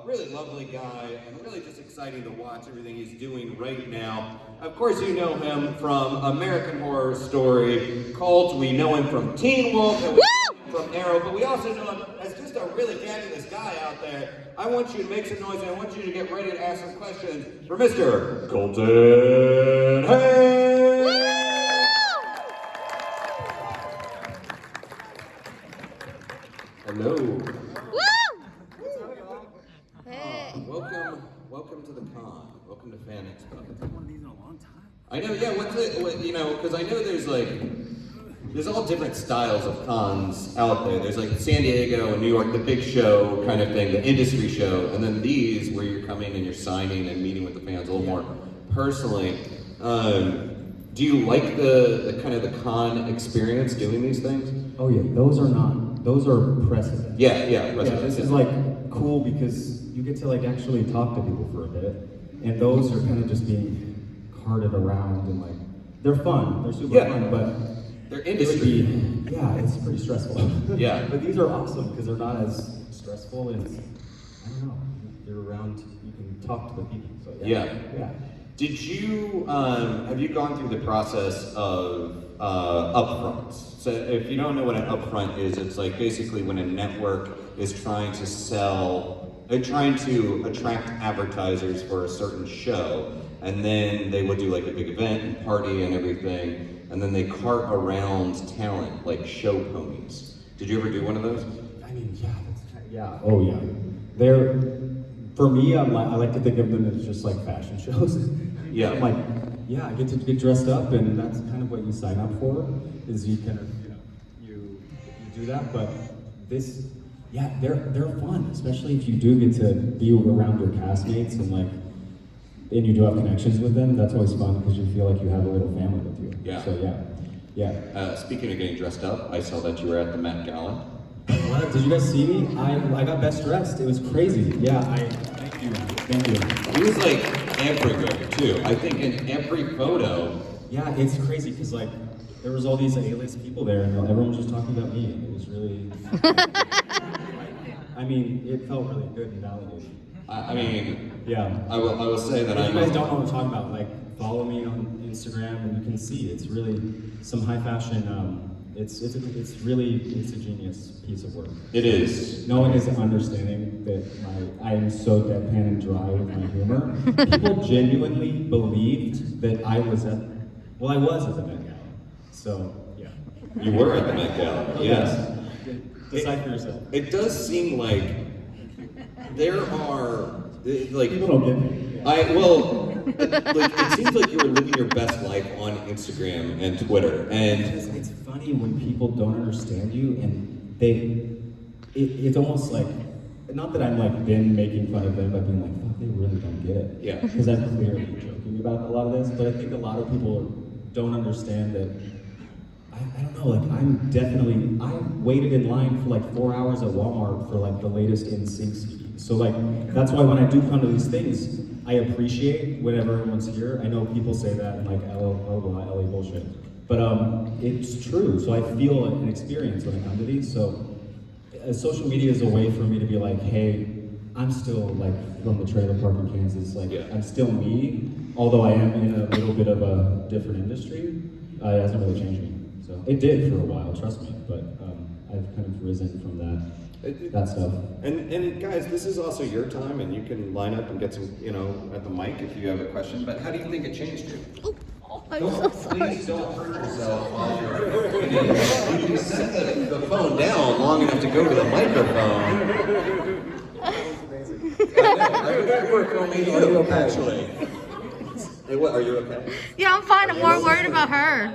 Really lovely guy, and really just exciting to watch everything he's doing right now. Of course, you know him from American Horror Story, Cult. We know him from Teen Wolf, and we know him from Arrow, but we also know him as just a really fabulous guy out there. I want you to make some noise, and I want you to get ready to ask some questions for Mr. Colton Haynes! Hello. Welcome to the con. Welcome to Fan Expo. I've been one of these in a long time. I know, yeah. Because I know there's all different styles of cons out there. There's like San Diego and New York, the big show kind of thing, the industry show, and then these where you're coming and you're signing and meeting with the fans a little more personally. Do you like the kind of the con experience doing these things? Oh yeah, those are precedent. Yeah, precedent. This is like cool because you get to like actually talk to people for a bit, and those are kind of just being carted around and like they're fun, they're super fun, but they're industry. It's pretty stressful. Yeah, but these are awesome because they're not as stressful and I don't know. You're around, you can talk to the people. So yeah. Did you have you gone through the process of upfronts? So if you don't know what an upfront is, it's like basically when a network is trying to attract advertisers for a certain show, and then they would do like a big event and party and everything, and then they cart around talent like show ponies. Did you ever do one of those? I mean, oh yeah. They're, for me, I like to think of them as just like fashion shows. Yeah. I'm like, I get to get dressed up, and that's kind of what you sign up for, is you kind of, you do that, but this, they're fun, especially if you do get to be around your castmates and you do have connections with them. That's always fun because you feel like you have a little family with you. Yeah. So speaking of getting dressed up, I saw that you were at the Met Gala. What? Did you guys see me? I got best dressed. It was crazy. Yeah, thank you. He was like everywhere too. I think in every photo. Yeah, it's crazy because like there was all these A-list people there, and everyone was just talking about me, and it was really. I mean, it felt really good and validating. I will say that if you guys don't know what I'm talking about, like follow me on Instagram, and you can see it's really some high fashion. It's a genius piece of work. It is. No one is understanding that I am so deadpan and dry with my humor. People genuinely believed that I was at the Met Gala. So yeah. You were at the Met Gala. Yes. Decide for yourself. It does seem like there are like people don't get me. It seems like you were living your best life on Instagram and Twitter, and it's funny when people don't understand you, and it's almost like, not that I'm like been making fun of them by being like, fuck, they really don't get it. Yeah. Because I'm clearly joking about a lot of this, but I think a lot of people don't understand that. I don't know, like I waited in line for like 4 hours at Walmart for like the latest NSYNC CD. So like, that's why when I do come to these things, I appreciate when everyone's here. I know people say that and like, LA bullshit. But it's true, so I feel an experience when I come to these. So social media is a way for me to be like, hey, I'm still like from the trailer park in Kansas, like I'm still me, although I am in a little bit of a different industry. It hasn't really changed me. So it did for a while, trust me, but I've kind of risen from that stuff. And guys, this is also your time, and you can line up and get some, at the mic if you have a question. But how do you think it changed you? I'm so sorry. Please don't hurt yourself while you're. You can set the phone down long enough to go to the microphone. That was amazing. I know. We're filming you, actually. Hey, what? Are you okay? Yeah, I'm fine. I'm more worried about her.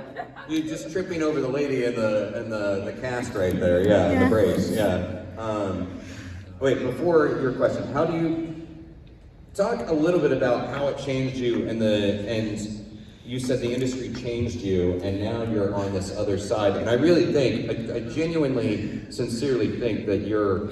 You're just tripping over the lady in the cast right there. Yeah, in the brace. Yeah. Wait, before your question, how do you talk a little bit about how it changed you and you said the industry changed you, and now you're on this other side. And I really think, I genuinely, sincerely think that you're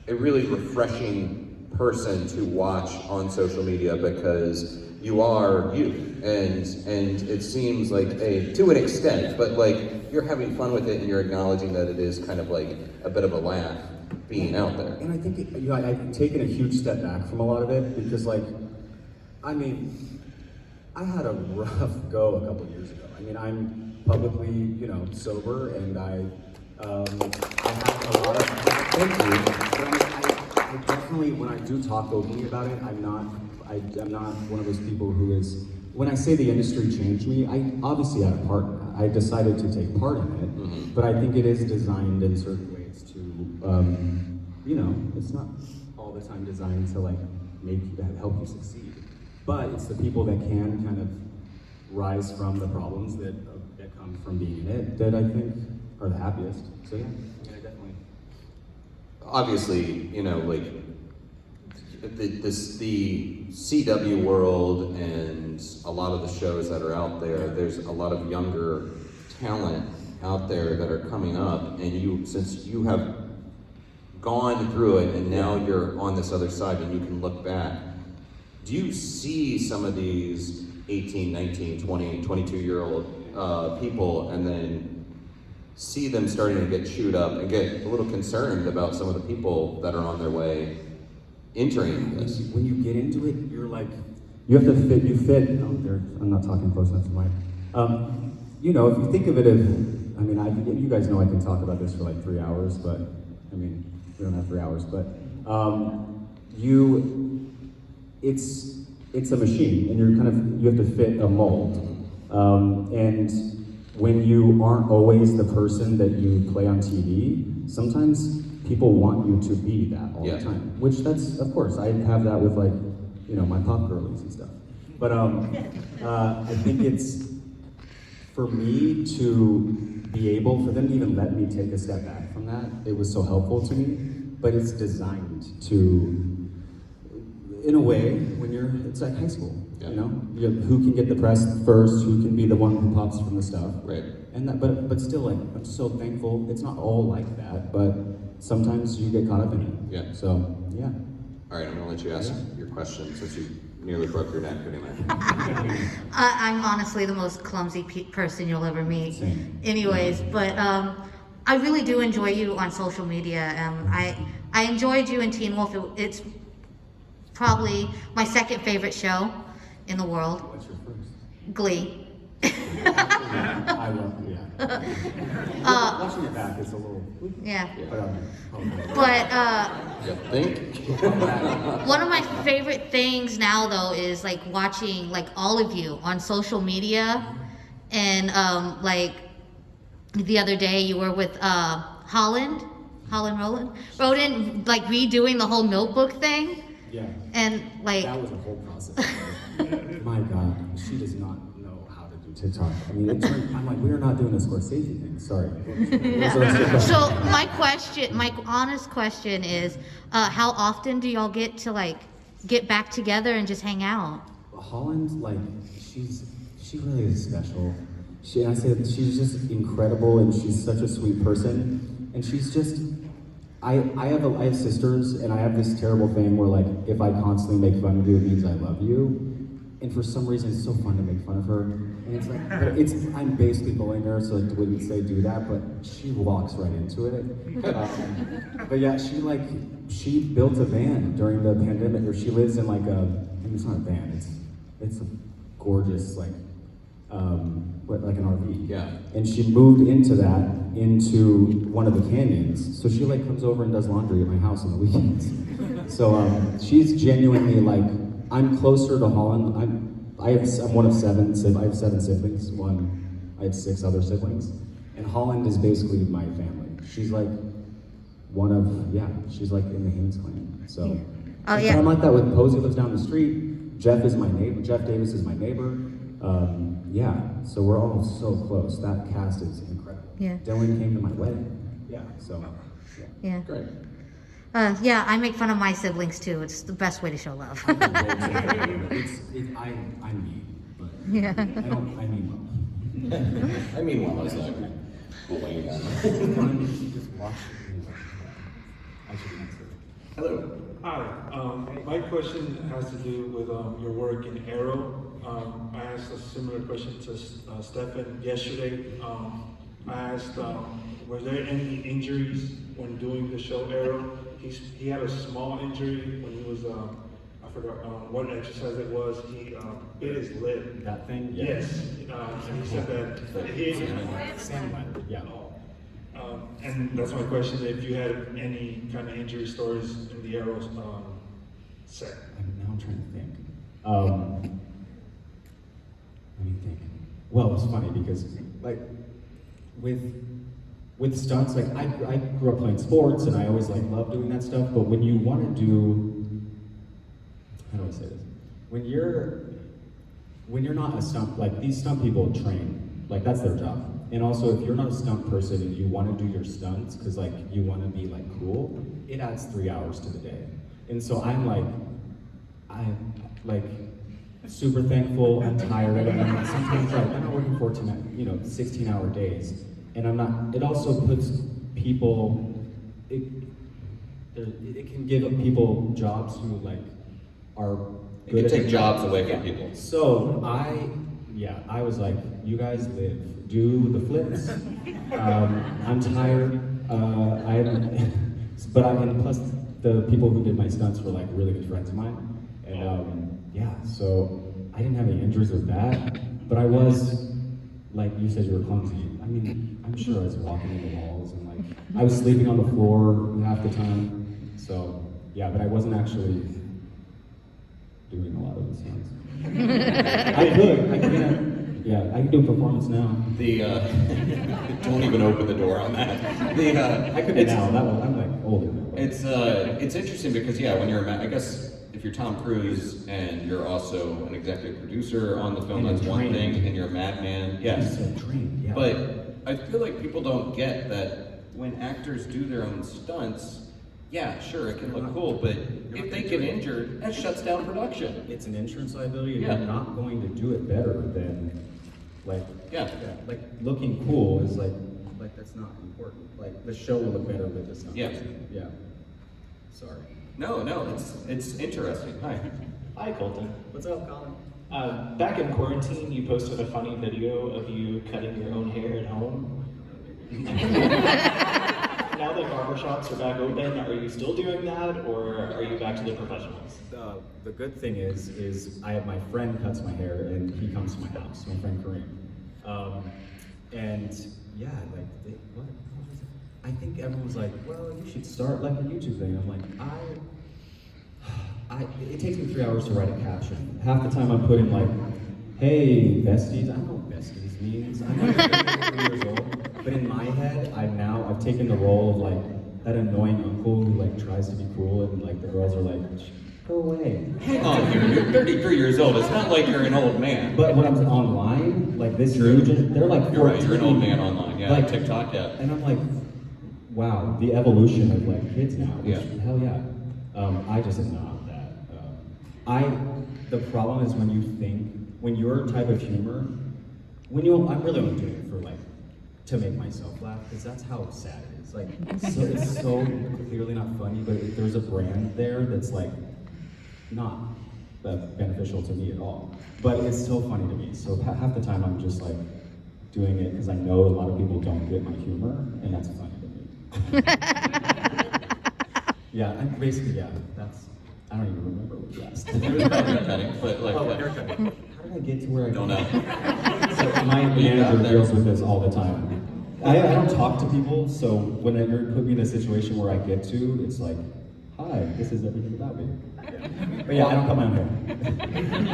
a really refreshing person to watch on social media because you are you, and it seems like to an extent, but like you're having fun with it and you're acknowledging that it is kind of like a bit of a laugh. being out there. And I think I've taken a huge step back from a lot of it because, like, I mean, I had a rough go a couple of years ago. I mean, I'm publicly, sober, and I have a lot of. Thank you. But I definitely, when I do talk openly about it, I'm not one of those people who is. When I say the industry changed me, I obviously had a part in that. I decided to take part in it, but I think it is designed in certain ways to, it's not all the time designed to like help you succeed. But it's the people that can kind of rise from the problems that come from being in it that I think are the happiest. So yeah, definitely. Obviously, like the CW world and a lot of the shows that are out there, there's a lot of younger talent out there that are coming up, and since you have gone through it and now you're on this other side and you can look back, do you see some of these 18, 19, 20, 22-year-old people and then see them starting to get chewed up and get a little concerned about some of the people that are on their way entering this? When you get into it, you're like, you have to fit, I'm not talking close enough to the mic. If you think of it as, you guys know I can talk about this for like 3 hours, but, we don't have 3 hours, but, it's a machine, and you have to fit a mold. And when you aren't always the person that you play on TV, sometimes people want you to be that all the time. Which that's, of course, I have that with like, my pop girlies and stuff. But I think it's, for me to be able, for them to even let me take a step back from that, it was so helpful to me. But it's designed to, in a way, it's like high school, who can get the press first, who can be the one who pops from the stuff. Right. And that, but still, like, I'm so thankful. It's not all like that, but sometimes you get caught up in it. Yeah. So, yeah. All right, I'm gonna let you ask your question since you nearly broke your neck anyway. I'm honestly the most clumsy person you'll ever meet. Same. Anyways, but I really do enjoy you on social media. I enjoyed you in Teen Wolf. It's probably my second favorite show in the world. What's your first? Glee. I love it, watching it back is a little... Yeah. But, You think? one of my favorite things now, though, is like watching like all of you on social media, and like the other day you were with Roland, like redoing the whole notebook thing. yeah. And like That was a whole process. My God, she does not know how to do TikTok. I'm like, we are not doing a Scorsese thing. Sorry. So my honest question is, how often do y'all get to like get back together and just hang out? Holland, like, she really is special. She's just incredible, and she's such a sweet person. And she's just, I have sisters, and I have this terrible thing where, like, if I constantly make fun of you, it means I love you. And for some reason, it's so fun to make fun of her. And it's like, I'm basically bullying her, so I wouldn't say do that, but she walks right into it. But yeah, she built a van during the pandemic, or she lives in like it's not a van, it's a gorgeous, like an RV. Yeah. And she moved into one of the canyons. So she like comes over and does laundry at my house on the weekends. So she's genuinely like, I'm closer to Holland. I'm one of seven. I have 7 siblings. I have 6 other siblings. And Holland is basically my family. She's like she's like in the Haynes clan. So I'm like that with Posey, lives down the street. Jeff is my neighbor. Jeff Davis is my neighbor. So we're all so close. That cast is incredible. Yeah. Dylan came to my wedding. Yeah, so. Yeah. Great. Yeah, I make fun of my siblings too. It's the best way to show love. I mean, but Yeah. I mean well. I mean, well, I was like, bullying them. Just watch it. I should answer. Hello. Hi, my question has to do with your work in Arrow. I asked a similar question to Stefan yesterday. I asked, were there any injuries when doing the show Arrow? He had a small injury when he was, I forgot what exercise it was. He bit his lip. That thing? Yeah. Yes. And he said that he. Sandliner, yeah. And that's my question: if you had any kind of injury stories in the Arrow set. Now I'm trying to think. Let me think. Well, it's funny because, like, with stunts, like I grew up playing sports and I always like loved doing that stuff. But when you want to do, how do I say this? When you're not a stunt, like these stunt people train, like that's their job. And also, if you're not a stunt person and you want to do your stunts because like you want to be like cool, it adds 3 hours to the day. And so I'm like super thankful. I'm tired. And sometimes like I'm not working 16-hour days, and I'm not. It also puts people. It can give people jobs who like are. It can take jobs away from people. So I was like, you guys live, do the flips. I'm tired. And plus the people who did my stunts were like really good friends of mine. And so I didn't have any injuries with that, but I was, like you said, you were clumsy. I mean, I'm sure I was walking in the walls and like, I was sleeping on the floor half the time. So yeah, but I wasn't actually doing a lot of the stunts. I can do a performance now. Don't even open the door on that. I could now. I'm like older now. It's interesting because when you're I guess if you're Tom Cruise and you're also an executive producer on the film, And that's one thing, and you're a madman. Yes. Yeah. But I feel like people don't get that when actors do their own stunts. Yeah, sure, it can look cool, but if they get injured, that shuts down production. It's an insurance liability, and Yeah. you're not going to do it better than, like, like looking cool is like that's not important. Like the show will look better with this. Yeah. Yeah. Sorry. No, it's interesting. Hi. Hi, Colton. What's up, Colin? Back in quarantine, you posted a funny video of you cutting your own hair at home. Now that barbershops are back open, are you still doing that, or are you back to the professionals? The good thing is I have my friend cuts my hair, and he comes to my house. My friend Kareem. And yeah, like what was it? I think everyone's like, well, you should start like a YouTube thing. I'm like, it takes me 3 hours to write a caption. Half the time I'm putting like, hey, besties. I don't know what besties means. I'm like 3 years old. But in my head, I've taken the role of like that annoying uncle who like tries to be cool, and like the girls are like, go away. Hang on here, you're 33 years old. It's not like you're an old man. But when I'm online, like this new they're like 14. You're right, you're an old man online. Yeah, like TikTok, yeah. And I'm like, wow, the evolution of like kids now. Which, Yeah. Hell yeah. I just am not that. The problem is when your type of humor, I'm really only doing it for like, to make myself laugh, because that's how sad it is. Like, so it's so clearly not funny, but if there's a brand there that's like, not beneficial to me at all. But it's so funny to me. So half the time I'm just like doing it because I know a lot of people don't get my humor, and that's funny to me. Yeah, and basically, I don't even remember what you asked. It was about haircutting, but like, haircutting. How did I get to where I don't know. So my manager deals with this all the time. I don't talk to people, so when you put me in a situation where I get to, it's like, hi, this is everything about me. But yeah, I don't cut my own hair.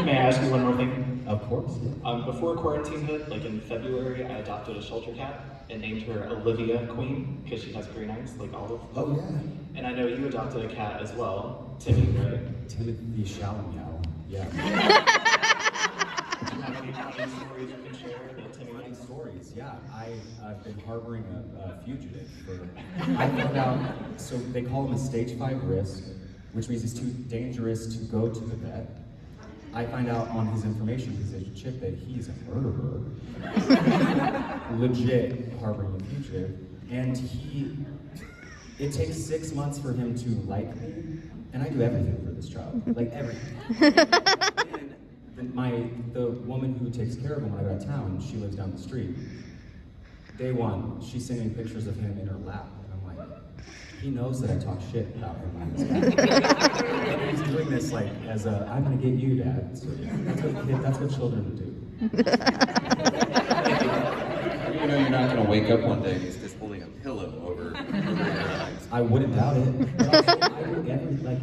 May I ask you one more thing? Of course. Yeah. Before quarantine hit, like in February, I adopted a shelter cat and named her Olivia Queen because she has green eyes, like Olive. Oh yeah. And I know you adopted a cat as well, Timmy, right? Timothy Chalamet. Yeah. Do you have any funny stories you can share that Timmy Funny likes? stories, yeah. I've been harboring a fugitive I found out, so they call him a stage 5 risk, which means he's too dangerous to go to the vet. I find out on his information, because there's a chip, that he's a murderer. Legit harboring a fugitive. And it takes 6 months for him to like me, and I do everything for this child, like everything. And the woman who takes care of him when I go to town, she lives down the street. day one, she's sending pictures of him in her lap, and I'm like, he knows that I talk shit about him on his back. And he's doing this like as a, I'm gonna get you, Dad. So yeah, that's what children do. You know you're not gonna wake up one day and he's just holding a pillow over your eyes. I wouldn't doubt it. But also,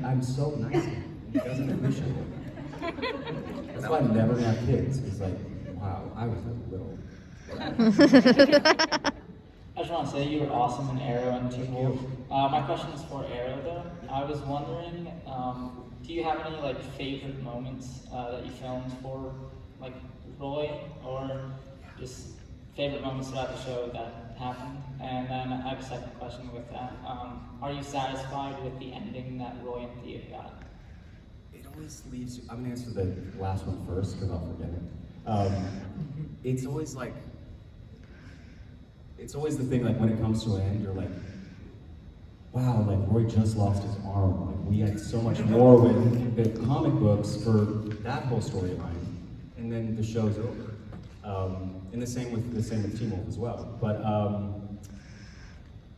I'm so nice to him. He doesn't appreciate it. That's why I'm never gonna have kids. It's like, wow, I was a little. I just want to say you were awesome in Arrow and Teen Wolf. My question is for Arrow though. I was wondering, do you have any like favorite moments that you filmed for like Roy, or just favorite moments throughout the show that happened? And then I have a second question with that. Are you satisfied with the ending that Roy and Thea got? It always leaves you. I'm gonna answer the last one first because I'll forget it. It's always like, it's always the thing, like when it comes to an end, you're like, wow, like Roy just lost his arm. Like we had so much more with the comic books for that whole storyline, and then the show's over. And the same with Teen Wolf as well. But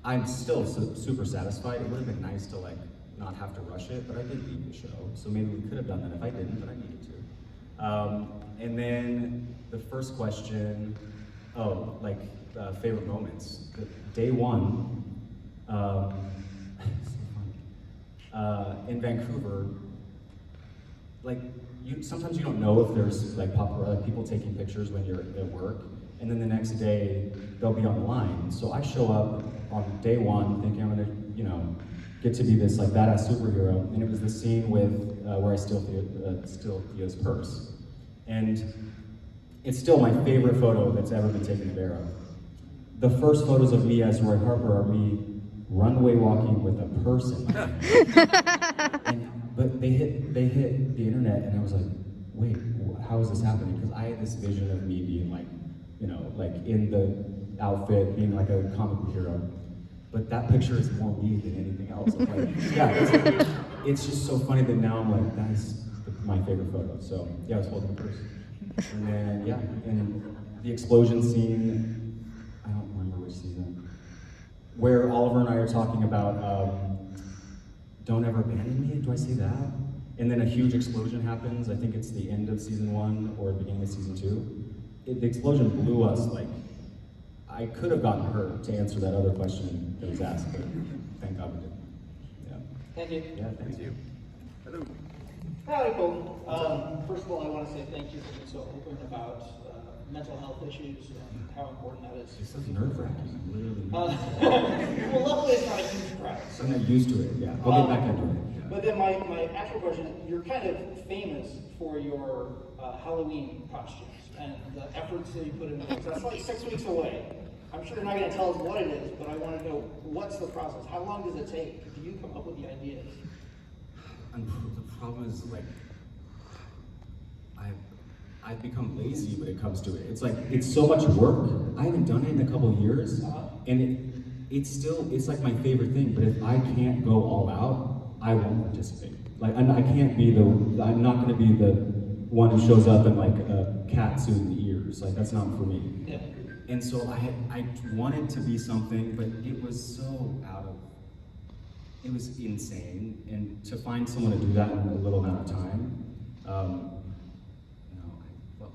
I'm still super satisfied. It would have been nice to like not have to rush it, but I did leave the show, so maybe we could have done that if I didn't, but I needed to. And then the first question, favorite moments. Day one, so funny. In Vancouver, like sometimes you don't know if there's like people taking pictures when you're at work, and then the next day they'll be online. So I show up on day one thinking I'm gonna, get to be this like badass superhero, and it was the scene with where I steal Thea's purse, and it's still my favorite photo that's ever been taken of Arrow. The first photos of me as Roy Harper are me runway walking with a purse in my hand. But they hit the internet, and I was like, wait, how is this happening? Because I had this vision of me being like, like in the outfit, being like a comic book hero. But that picture is more me than anything else. It's just so funny that now I'm like, that's my favorite photo. So yeah, I was holding the purse. And then and the explosion scene, I don't remember which season, where Oliver and I are talking about don't ever abandon me. Do I say that? And then a huge explosion happens. I think it's the end of season 1 or the beginning of season 2. The explosion blew us like. I could have gotten hurt to answer that other question that was asked, but thank God we didn't. Yeah. Thank you. Yeah, thank you. Hello. Hi, Colton. First of all, I want to say thank you for being so open about mental health issues and how important that is. This is nerve-wracking, literally. Well, luckily it's not a huge crowd. I'm not used to it, yeah. I'll get back into it. Yeah. But then my actual question, you're kind of famous for your Halloween costumes and the efforts that you put into those. That's like 6 weeks away. I'm sure you're not going to tell us what it is, but I want to know what's the process. How long does it take? Do you come up with the ideas? And the problem is, like, I've become lazy when it comes to it. It's like, it's so much work. I haven't done it in a couple of years, and it's like my favorite thing, but if I can't go all out, I won't participate. Like, I'm not gonna be the one who shows up in like a cat suit and ears. Like, that's not for me. Yeah. And so I wanted to be something, but it was so it was insane. And to find someone to do that in a little amount of time,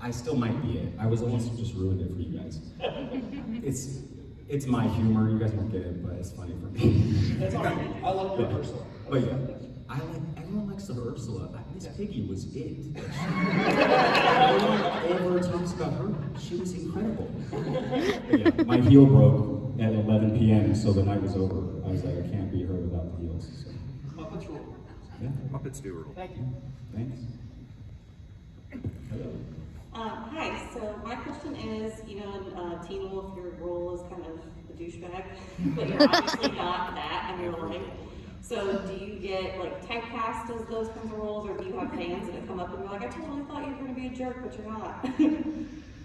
I still might be it. I was almost just ruined it for you guys. It's my humor. You guys won't get it, but it's funny for me. That's all right. I love your Ursula. But yeah, everyone likes the Ursula. Miss Piggy was it. Everyone ever talks about her. She was incredible. But yeah, my heel broke at 11 p.m. so the night was over. I was like, I can't be her without the heels. So. Muppets rule. Yeah. Muppets do rule. Thank you. Thanks. Hello. Hi, so my question is, in Teen Wolf, your role is kind of a douchebag, but you're obviously not that in real life. So do you get like typecast as those kinds of roles, or do you have fans that come up and be like, I totally thought you were going to be a jerk, but you're not?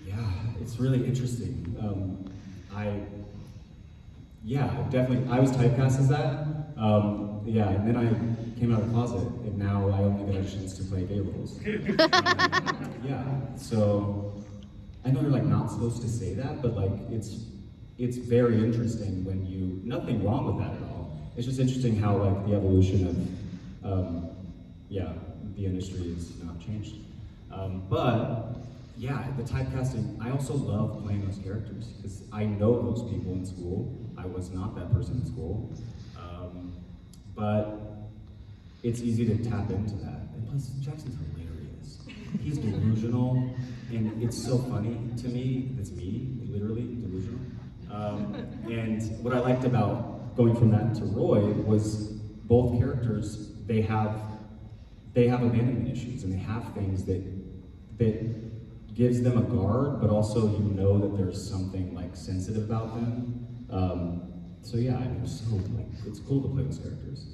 Yeah, it's really interesting. I was typecast as that. And then I came out of the closet, and now I only get a chance to play gay roles. So I know you're like not supposed to say that, but like it's very interesting when you, nothing wrong with that at all. It's just interesting how like the evolution of, the industry has not changed. But yeah, the typecasting, I also love playing those characters because I know those people in school. I was not that person in school. But it's easy to tap into that. And plus, Jackson's hilarious. He's delusional, and it's so funny to me. It's me, literally delusional. And what I liked about going from that to Roy was both characters, they have abandonment issues, and they have things that gives them a guard, but also you know that there's something like sensitive about them. So yeah, I mean, it's cool to play those characters.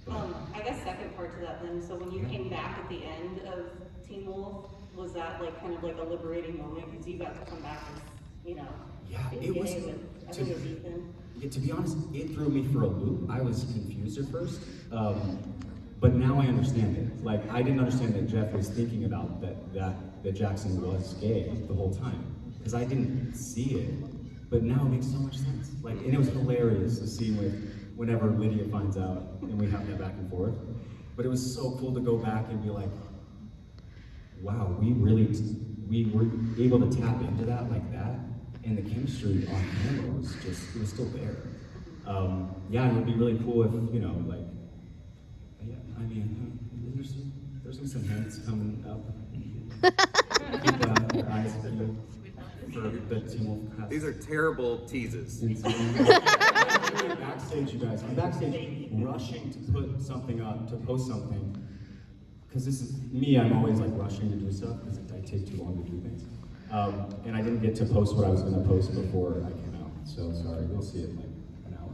I guess second part to that then, so when you came back at the end of Teen Wolf, was that like kind of like a liberating moment because you got to come back as, you know, Yeah, in it was, gay with, I think it was Ethan. to be honest, it threw me for a loop. I was confused at first, but now I understand it. Like, I didn't understand that Jeff was thinking about that Jackson was gay the whole time, because I didn't see it, but now it makes so much sense. Like, and it was hilarious, the scene with whenever Lydia finds out, and we have that back and forth. But it was so cool to go back and be like, wow, we were able to tap into that like that, and the chemistry on camera was just, it was still there. Yeah, it would be really cool if, you know, like, yeah, I mean, there's some hints coming up. Keep your eyes peeled for the Teen Wolf cast. These are terrible teases. Backstage, you guys. I'm backstage rushing to put something up, to post something. Because this is me, I'm always like rushing to do stuff because I take too long to do things. And I didn't get to post what I was going to post before I came out. So sorry, you'll see it in like an hour.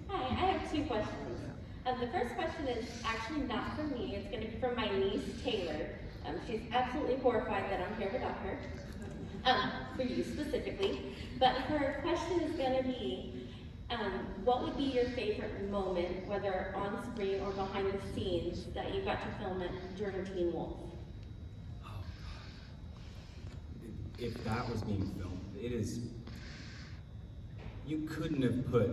Hi, I have two questions. The first question is actually not from me. It's going to be from my niece, Taylor. She's absolutely horrified that I'm here without her. For you specifically. But her question is going to be, what would be your favorite moment, whether on screen or behind the scenes, that you got to film it during Teen Wolf? If that was being filmed, it is, you couldn't have put,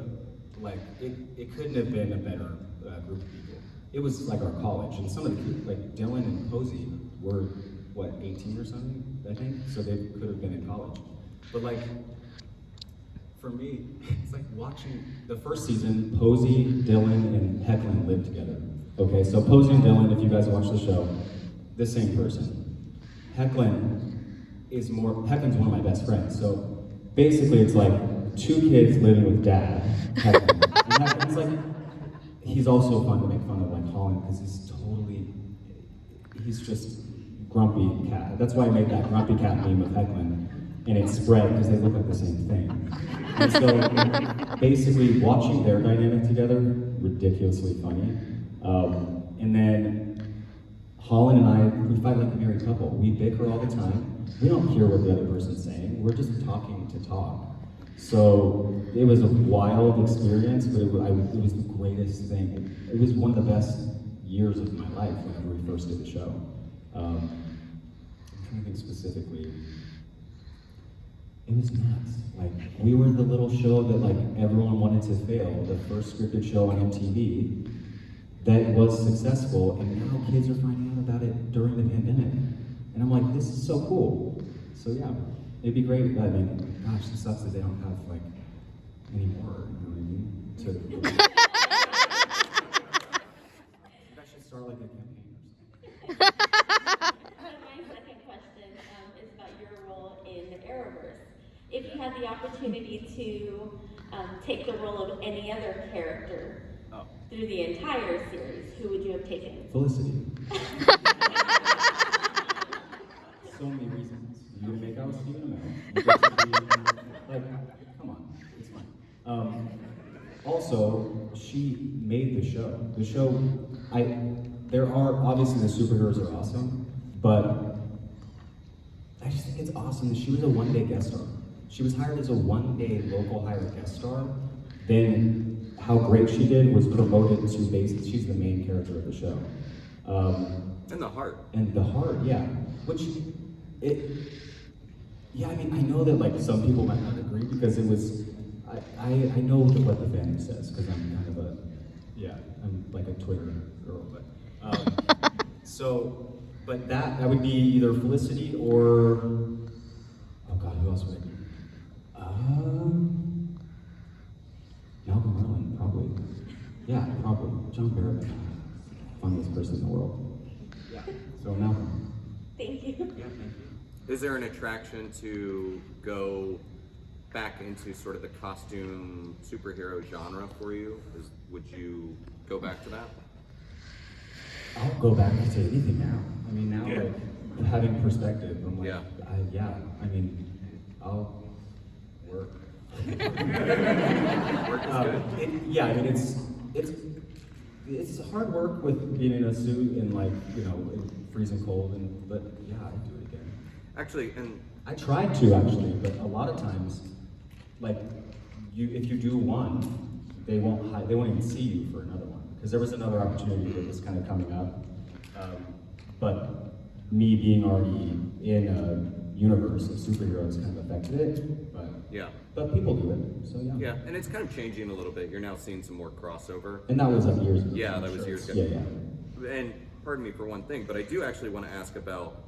like, it couldn't have been a better group of people. It was like our college, and some of the kids, like Dylan and Posey, were, what, 18 or something, I think? So they could have been in college. But like, for me, it's like watching the first season, Posey, Dylan, and Hecklin lived together. Okay, so Posey and Dylan, if you guys watch the show, the same person. Hecklin is Hecklin's one of my best friends. So basically it's like two kids living with dad, Hecklin. And Hecklin's like, he's also fun to make fun of, like Holland, because he's just grumpy cat. That's why I made that grumpy cat meme with Hecklin, and it spread because they look like the same thing. And so basically watching their dynamic together, ridiculously funny. And then Holland and I, we fight like a married couple. We bicker all the time. We don't hear what the other person's saying. We're just talking to talk. So it was a wild experience, but it was the greatest thing. It was one of the best years of my life whenever we first did the show. I'm trying to think specifically. It was nuts. Like, we were the little show that like everyone wanted to fail, the first scripted show on MTV that was successful, and now kids are finding out about it during the pandemic. And I'm like, this is so cool. So yeah, it'd be great. I mean, gosh, it sucks that they don't have like any more, you know what I mean? I should start like a campaign or something. My second question is about your role in the Arrowverse. If you had the opportunity to take the role of any other character through the entire series, who would you have taken? Felicity. So many reasons. You gonna make out with Stephen Amell. Like, come on, it's fine. Also, she made the show. The show, there are, obviously the superheroes are awesome, but I just think it's awesome that she was a one-day guest star. She was hired as a one-day local hired guest star. Then how great she did was promoted to basically, she's the main character of the show. And the heart. And the heart, yeah. Which, Yeah, I mean, I know that like some people might not agree because it was, I know what the fandom says because I'm kind of I'm like a Twitter girl, but but that would be either Felicity or, oh God, who else would it be? Malcolm Merlin, probably. Yeah, probably. John Barrett, funniest person in the world. Yeah, so Malcolm. Thank you. Yeah, thank you. Is there an attraction to go back into sort of the costume superhero genre for you? Would you go back to that? I'll go back to anything now. I mean, now like having perspective, I'm like, Yeah. I mean, I'll work. Work is good. Yeah, I mean, it's hard work with being in a suit and like, you know, freezing cold, but yeah, I'd do it again. Actually, and I tried to actually, but a lot of times, like, if you do one, they won't even see you for another one. Because there was another opportunity that was kind of coming up, but me being already in a universe of superheroes kind of affected it. But people do it, so yeah. Yeah, and it's kind of changing a little bit. You're now seeing some more crossover. And that was like years ago. Yeah, that was years ago. Yeah. And pardon me for one thing, but I do actually want to ask about.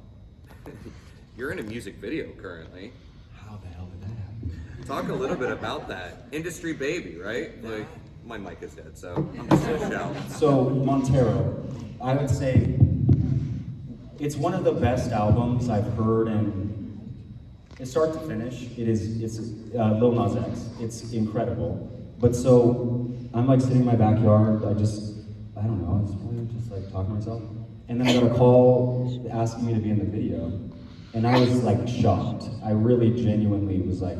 You're in a music video currently. How the hell did that happen? Talk a little bit about that. Industry baby, right? Like, my mic is dead, so I'm just gonna shout. So Montero, I would say it's one of the best albums I've heard, and start to finish, it's Lil Nas X. It's incredible. But so I'm like sitting in my backyard. I don't know. I was probably just like talking to myself, and then I got a call asking me to be in the video, and I was like shocked. I really genuinely was like,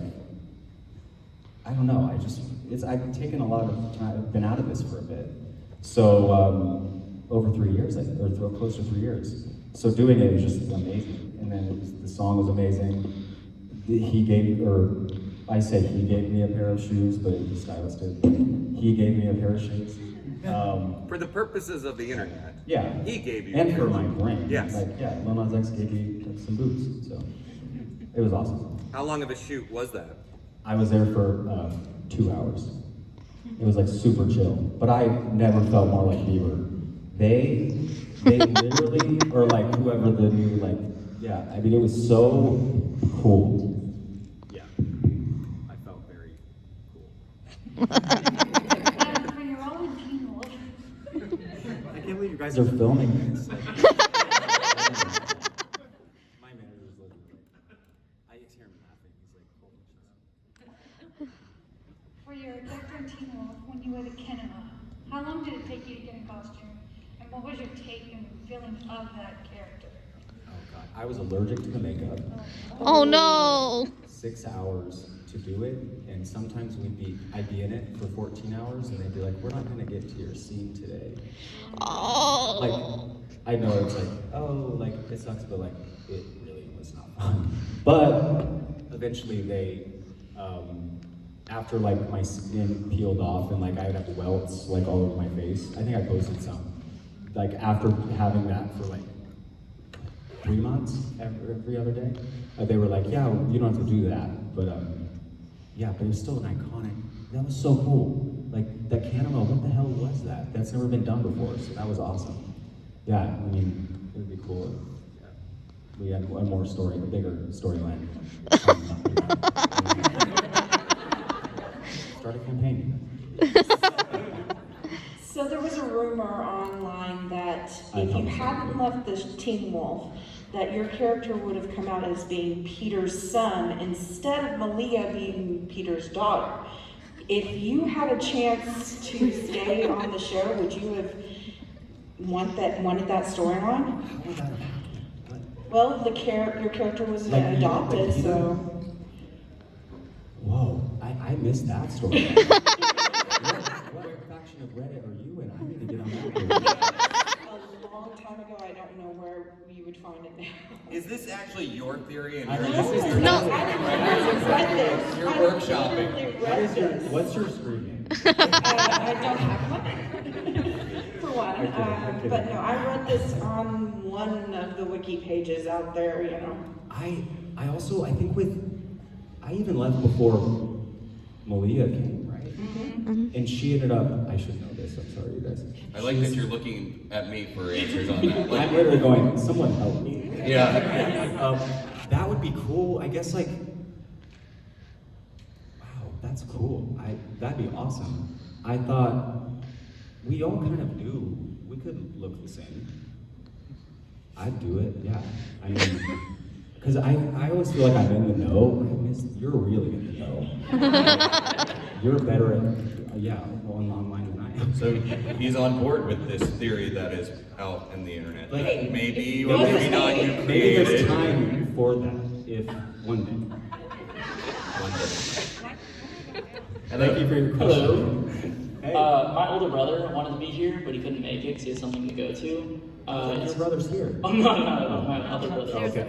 I don't know. I've taken a lot of time. I've been out of this for a bit. So over 3 years, or close to 3 years. So doing it was just amazing. And then the song was amazing. He gave me a pair of shoes, but the stylist did. He gave me a pair of shoes. For the purposes of the internet. Yeah. He gave you. And for my brain. Yes. Like, yeah, Lil Nas X gave me some boots. So it was awesome. How long of a shoot was that? I was there for 2 hours. It was like super chill, but I never felt more like Bieber. They literally, or like whoever the new I mean, it was so cool. Yeah, I felt very cool. For your own Teen Wolf. I can't believe you guys are filming this. My manager's looking. I just hear him laughing. He's like, holy shit. For your character in Teen Wolf, when you were the Kinema, how long did it take you to get in costume? And what was your take and feeling of that character? Oh God, I was allergic to the makeup. Oh no! 6 hours to do it, and sometimes I'd be in it for 14 hours, and they'd be like, "We're not going to get to your scene today." Oh. Like, I know it's like, oh, like it sucks, but like it really was not fun. But eventually they, after like my skin peeled off and like I would have welts like all over my face. I think I posted some. Like after having that for like 3 months, every other day, they were like, yeah, you don't have to do that. But yeah, but it was still an iconic, that was so cool. Like that Canamo, what the hell was that? That's never been done before, so that was awesome. Yeah, I mean, it would be cool if we had one more story, a bigger storyline. Start a campaign. So there was a rumor online that if you hadn't left the Teen Wolf, that your character would have come out as being Peter's son instead of Malia being Peter's daughter. If you had a chance to stay on the show, would you have wanted that storyline? Well, your character was adopted, so. Whoa, I missed that story. What faction of Reddit are you in? I need to get on that. A long time ago, I don't know where you would find it now. Is this actually your theory? And I you're know. just you're workshopping. What's your screen name? I don't have one. For for one. But no, I read this on one of the wiki pages out there, you know. I also, I think I even left before Malia came, right? Mm-hmm. And she ended up, I should know this, I'm sorry you guys. I like that you're looking at me for answers on that. Like, I'm literally going, someone help me. yeah. That would be cool, I guess like, wow, that's cool. That'd be awesome. I thought, we all kind of do, we could look the same. I'd do it, yeah. I mean, because I always feel like I'm in the know. You're really in the know. You're better at, online than I am. So he's on board with this theory that is out in the internet. Like, maybe or maybe not you Maybe created. there's time for that, if one day. Thank you for your question. Hello. Hey. My older brother wanted to be here, but he couldn't make it because he had something to go to. Your brother's here. Oh, no, my other brother. Okay.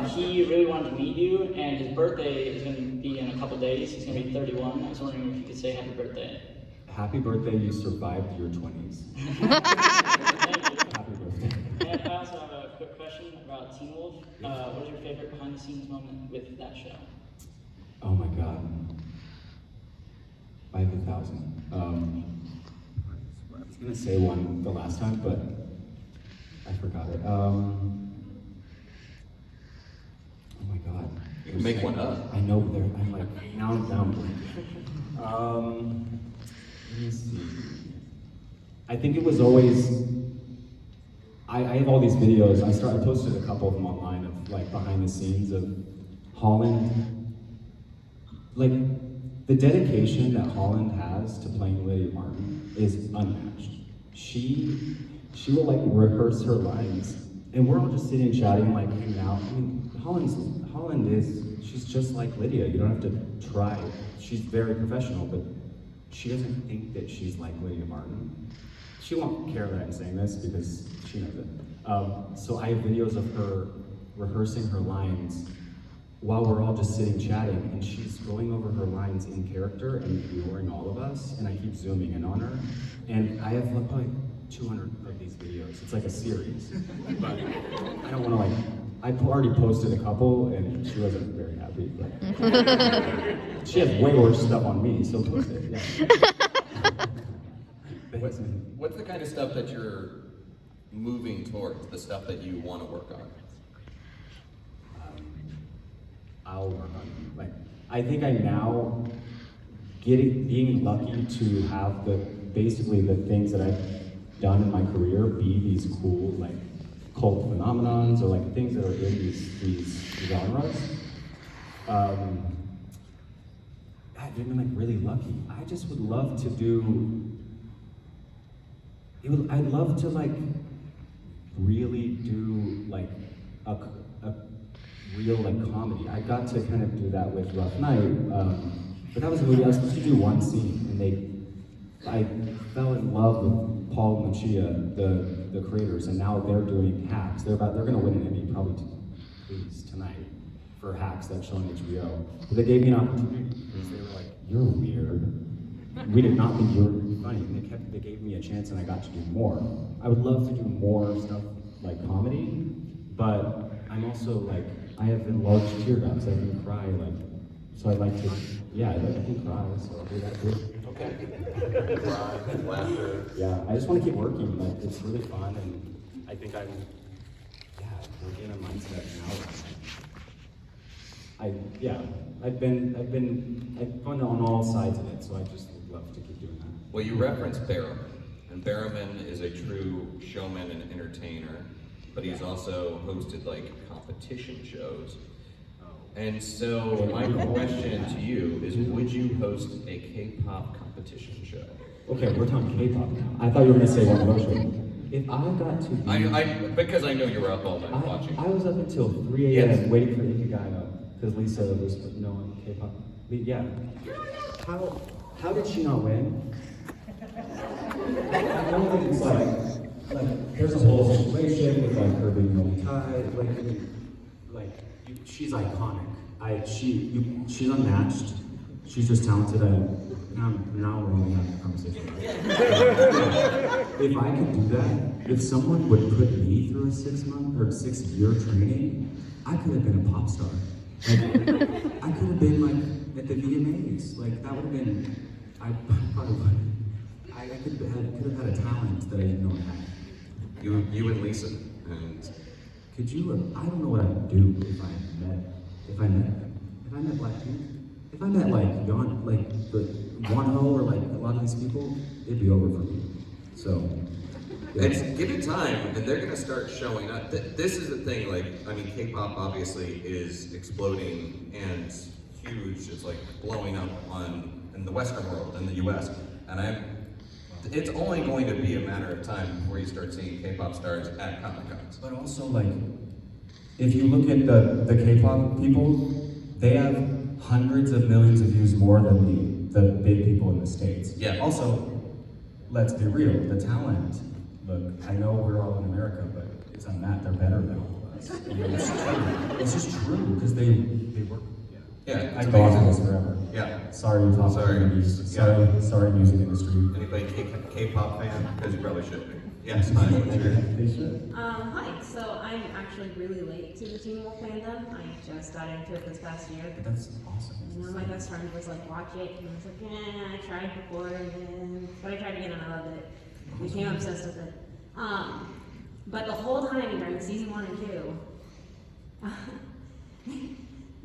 He really wanted to meet you, and his birthday is going to be in a couple days. He's going to be 31. I was wondering if you could say happy birthday. Happy birthday, you survived your 20s. Happy birthday. And I also have a quick question about Teen Wolf. What is your favorite behind-the-scenes moment with that show? Oh my God. By the thousand. I was gonna say one the last time, but I forgot it. Oh my God. You can make one up. I know, but I'm like, now I'm blanking. Let me see. I think it was always, I have all these videos. I posted a couple of them online of like behind the scenes of Holland. Like, the dedication that Holland has to playing Lydia Martin is unmatched. She will like rehearse her lines, and we're all just sitting chatting, like hanging out. I mean, she's just like Lydia. You don't have to try. She's very professional, but she doesn't think that she's like Lydia Martin. She won't care that I'm saying this because she knows it. So I have videos of her rehearsing her lines while we're all just sitting chatting, and she's going over her lines in character and ignoring all of us, and I keep zooming in on her. And I have like 200 of these videos. It's like a series. But I don't want to I already posted a couple, and she wasn't very happy. But she has way worse stuff on me, so post it. Yeah. What's the kind of stuff that you're moving towards, the stuff that you want to work on? I'll work on I think I'm now being lucky to have basically the things that I've done in my career be these cool cult phenomenons or things that are in these genres. I've been really lucky. I just would love to I'd love to really do a real comedy. I got to kind of do that with Rough Night, but that was a movie I was supposed to do one scene, and I fell in love with Paul and Lucia, the creators, and now they're doing Hacks. They're gonna win an Emmy probably tonight for Hacks that's showing HBO. But they gave me an opportunity because they were like, "You're weird. We did not think you were funny." And they gave me a chance, and I got to do more. I would love to do more stuff like comedy, but I'm also I have enlarged tear ducts. I can cry so I'd like to. Yeah, I can cry, so I'll do that too. Okay. Cry, laughter. Yeah, I just want to keep working. It's really fun, and I think we're in a mindset now. I've gone on all sides of it, so I just would love to keep doing that. Well, you referenced Barrowman, and Barrowman is a true showman and entertainer, but he's also hosted competition shows. And so my question to you is, would you host a K-pop competition show? Okay, we're talking K-pop now. I thought you were going to say One Motion. If I got to be... because I know you were up all night watching. I was up until 3 a.m. waiting for Ikigai because Lisa was knowing K-pop. Yeah. How did she not win? I don't think it's there's a whole situation with her being really tied. She's iconic. She's unmatched. She's just talented. now we're only having a conversation. If I could do that, if someone would put me through a 6-month or 6-year training, I could have been a pop star. Like, I could have been like at the VMAs. Like that would have been. I probably would. I could have had a talent that I didn't know I had. You and Lisa, and Could you? I don't know what I'd do if I met Blackpink. If I met like the One Ho or like a lot of these people, it'd be over for me. So. Yeah. it's give it time, and they're gonna start showing up. This is the thing. Like, I mean, K-pop obviously is exploding and huge. It's like blowing up in the Western world, in the U.S. And it's only going to be a matter of time before you start seeing K-pop stars at Comic-Cons. But also, like, if you look at the K-pop people, they have hundreds of millions of views more than the big people in the States. Yeah. Also, let's be real, the talent, look, I know we're all in America, but it's on that, they're better than all of us. You know, it's true. It's just true, because they work. Yeah, I go on this forever. Yeah. Sorry, pop Sorry. communities. Yeah. Sorry, music industry. Anybody K-pop fan? Because you probably should be. Yes. They should. Hi, so I'm actually really late to the Teen Wolf fandom. I just got into it this past year. But that's awesome. You know, my best friend was like, watch it, and I was like, I tried before, but I tried again and I loved it. Became obsessed with it. But the whole time during season 1 and 2,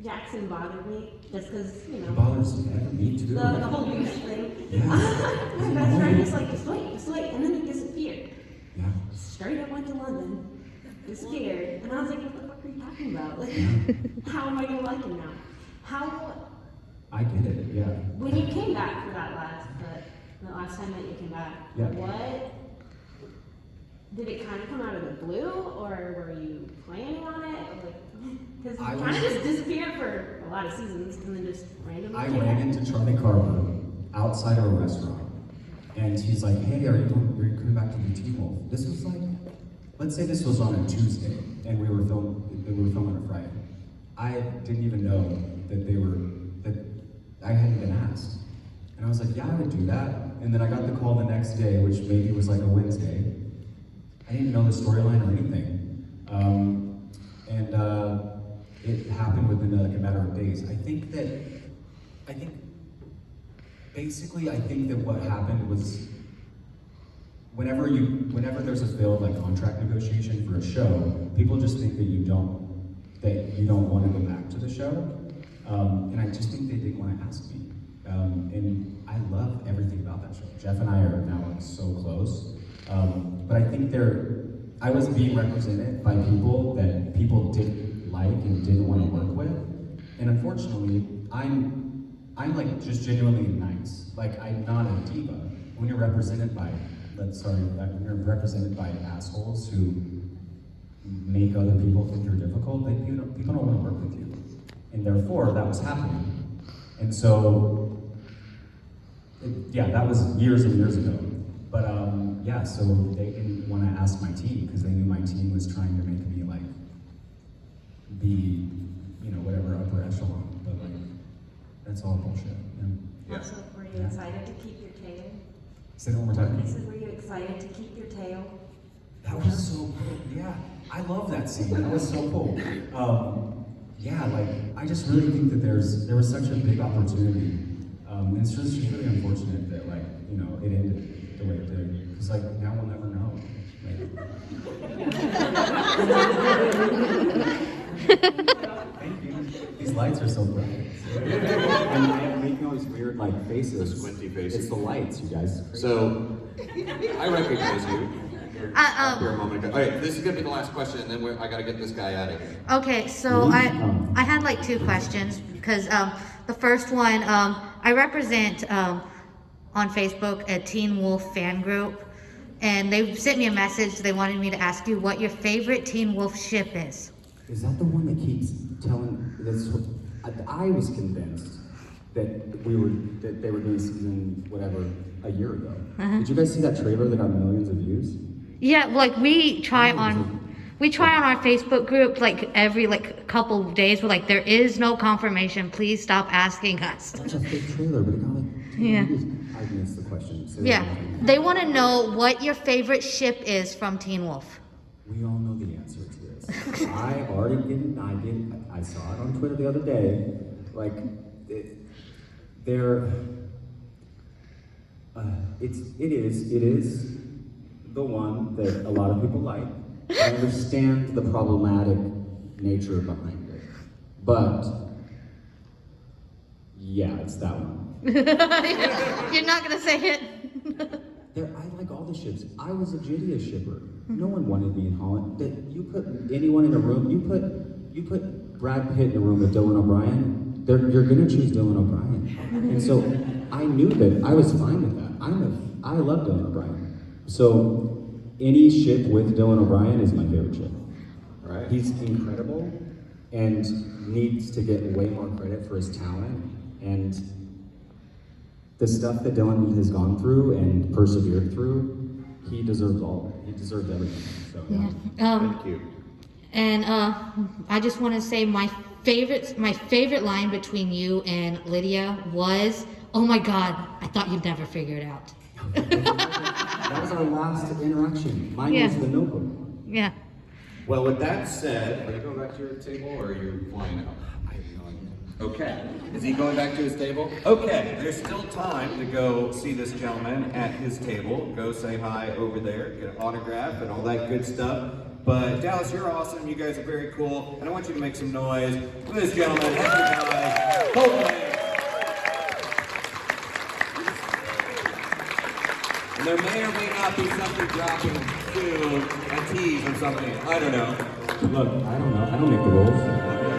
Jackson bothered me just because, you know. It bothers me too. The whole douche thing. Yeah. My best friend was like, just wait, and then he disappeared. Yeah. Straight up went to London, disappeared, and I was like, what the fuck are you talking about? Like, how am I gonna like him now? I get it, yeah. When you came back for that the last time that you came back, Yeah. what, did it kind of come out of the blue, or were you planning on it? Because I you kind of was- just disappeared for a lot of seasons, and then just randomly I came ran back. into Charlie Carver outside of a restaurant, and he's like, "Hey, are you coming back to the Teen Wolf?" This was like, let's say this was on a Tuesday, and we were filming on a Friday. I didn't even know that I hadn't been asked, and I was like, "Yeah, I would do that." And then I got the call the next day, which maybe was like a Wednesday. I didn't know the storyline or anything, it happened within like a matter of days. I think that what happened was whenever there's a failed like contract negotiation for a show, people just think that you don't want to go back to the show, and I just think they didn't want to ask me. And I love everything about that show. Jeff and I are now like so close, but I think I was being represented by people that people didn't like and didn't want to work with, and unfortunately, I'm like just genuinely nice. Like I'm not a diva. When you're represented by assholes who make other people think you're difficult, people don't want to work with you, and therefore that was happening. And so, that was years and years ago. But so they didn't want to ask my team because they knew my team was trying to make me like be, whatever upper echelon. But like, that's all bullshit. Yeah. Also, were you excited to keep your tail? Say that one more time. I said, were you excited to keep your tail? That was so cool. Yeah, I love that scene. That was so cool. I just really think that there was such a big opportunity. And it's just really unfortunate that it ended the way it did. Because now we'll never know. Thank you. These lights are so bright. and I'm making all these weird faces. The squinty faces. It's the lights, you guys. So, I recognize you. You're up here a moment ago. All right, this is gonna be the last question, and then I gotta get this guy out of here. Okay, so I had like 2 questions because the first one, I represent on Facebook a Teen Wolf fan group, and they sent me a message. They wanted me to ask you what your favorite Teen Wolf ship is. Is that the one that keeps telling? I was convinced that they were doing season whatever a year ago. Did you guys see that trailer that got millions of views? Yeah, like we try on our Facebook group every couple of days. We're like, there is no confirmation. Please stop asking us. Such a fake trailer, but it got Yeah. I missed the question. So Yeah. They want to know what your favorite ship is from Teen Wolf. We all know the answer to this. I saw it on Twitter the other day. Like, it is the one that a lot of people like. I understand the problematic nature behind it, but yeah, it's that one. You're not going to say it? I like all the ships. I was a Judea shipper. No one wanted me in Holland. You put anyone in a room, you put Brad Pitt in a room with Dylan O'Brien, you're gonna choose Dylan O'Brien. And so I knew that I was fine with that. I love Dylan O'Brien. So any ship with Dylan O'Brien is my favorite ship. Right. He's incredible and needs to get way more credit for his talent. And the stuff that Dylan has gone through and persevered through, he deserves all. He deserves everything. So yeah. Thank you. And I just want to say my favorite line between you and Lydia was, "Oh my God, I thought you'd never figure it out." That was our last interaction. Mine was the Notebook one. Yeah. Well, with that said, are you going back to your table or are you flying out? I have no idea. Okay. Is he going back to his table? Okay. There's still time to go see this gentleman at his table. Go say hi over there, get an autograph and all that good stuff. But Dallas, you're awesome. You guys are very cool. And I want you to make some noise for this gentleman, everybody. Colton Haynes. And there may or may not be something dropping soon, a tease or something. I don't know. Look, I don't know. I don't make the rules.